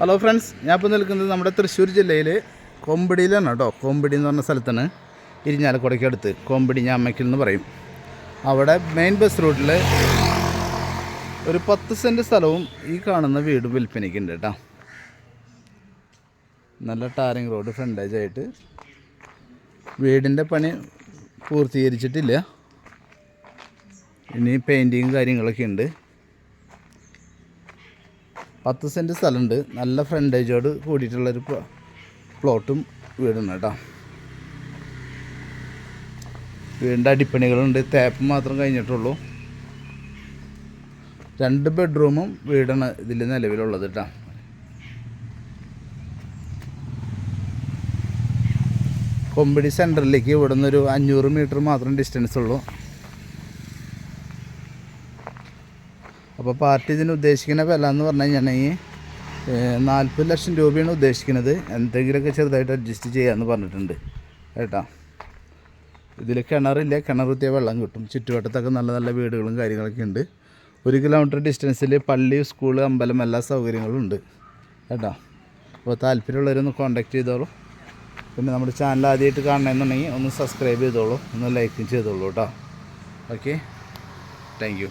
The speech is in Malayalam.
ഹലോ ഫ്രണ്ട്സ്, ഞാൻ ഇപ്പോൾ നിൽക്കുന്നത് നമ്മുടെ തൃശ്ശൂർ ജില്ലയിൽ കൊമ്പടിയിലാണ് കേട്ടോ. കൊമ്പടി എന്ന് പറഞ്ഞ സ്ഥലത്താണ്, ഇരിഞ്ഞാലക്കുടയ്ക്ക് അടുത്ത്. കൊമ്പടി ഞാമ്മയ്ക്കൽ എന്ന് പറയും. അവിടെ മെയിൻ ബസ് റൂട്ടിൽ ഒരു 10 സെൻറ്റ് സ്ഥലവും ഈ കാണുന്ന വീടും വിൽപ്പനയ്ക്കുണ്ട് കേട്ടോ. നല്ല ടാറിങ് റോഡ് ഫ്രണ്ടേജ് ആയിട്ട്. വീടിൻ്റെ പണി പൂർത്തീകരിച്ചിട്ടില്ല, ഇനി പെയിൻറ്റിങ് കാര്യങ്ങളൊക്കെ ഉണ്ട്. 10 സെൻറ്റ് സ്ഥലമുണ്ട്. നല്ല ഫ്രണ്ടേജോട് കൂടിയിട്ടുള്ളൊരു പ്ലോട്ടും വീടുണ്ട് കേട്ടോ. വീടിൻ്റെ അടിപ്പണികളുണ്ട്, തേപ്പ് മാത്രം കഴിഞ്ഞിട്ടുള്ളൂ. 2 ബെഡ്റൂമും വീടാണ് ഇതിൽ നിലവിലുള്ളത് കേട്ടോ. കൊമ്പടി സെൻറ്ററിലേക്ക് ഇവിടെ നിന്നൊരു 500 മീറ്റർ മാത്രം ഡിസ്റ്റൻസ് ഉള്ളൂ. അപ്പോൾ പാർട്ടി ഇതിന് ഉദ്ദേശിക്കുന്ന വില എന്ന് പറഞ്ഞു കഴിഞ്ഞിട്ടുണ്ടെങ്കിൽ 40 ലക്ഷം രൂപയാണ് ഉദ്ദേശിക്കുന്നത്. എന്തെങ്കിലുമൊക്കെ ചെറുതായിട്ട് അഡ്ജസ്റ്റ് ചെയ്യാമെന്ന് പറഞ്ഞിട്ടുണ്ട് കേട്ടോ. ഇതിൽ കിണറില്ല, കിണർ കുത്തിയ വെള്ളം കിട്ടും. ചുറ്റുവട്ടത്തൊക്കെ നല്ല നല്ല വീടുകളും കാര്യങ്ങളൊക്കെ ഉണ്ട്. 1 കിലോമീറ്റർ ഡിസ്റ്റൻസിൽ പള്ളി, സ്കൂൾ, അമ്പലം, എല്ലാ സൗകര്യങ്ങളും ഉണ്ട് കേട്ടോ. അപ്പോൾ താല്പര്യമുള്ളവരൊന്ന് കോൺടാക്റ്റ് ചെയ്തോളൂ. പിന്നെ നമ്മുടെ ചാനൽ ആദ്യമായിട്ട് കാണണമെന്നുണ്ടെങ്കിൽ ഒന്ന് സബ്സ്ക്രൈബ് ചെയ്തോളൂ, ഒന്ന് ലൈക്കും ചെയ്തോളൂ കേട്ടോ. Okay, thank you.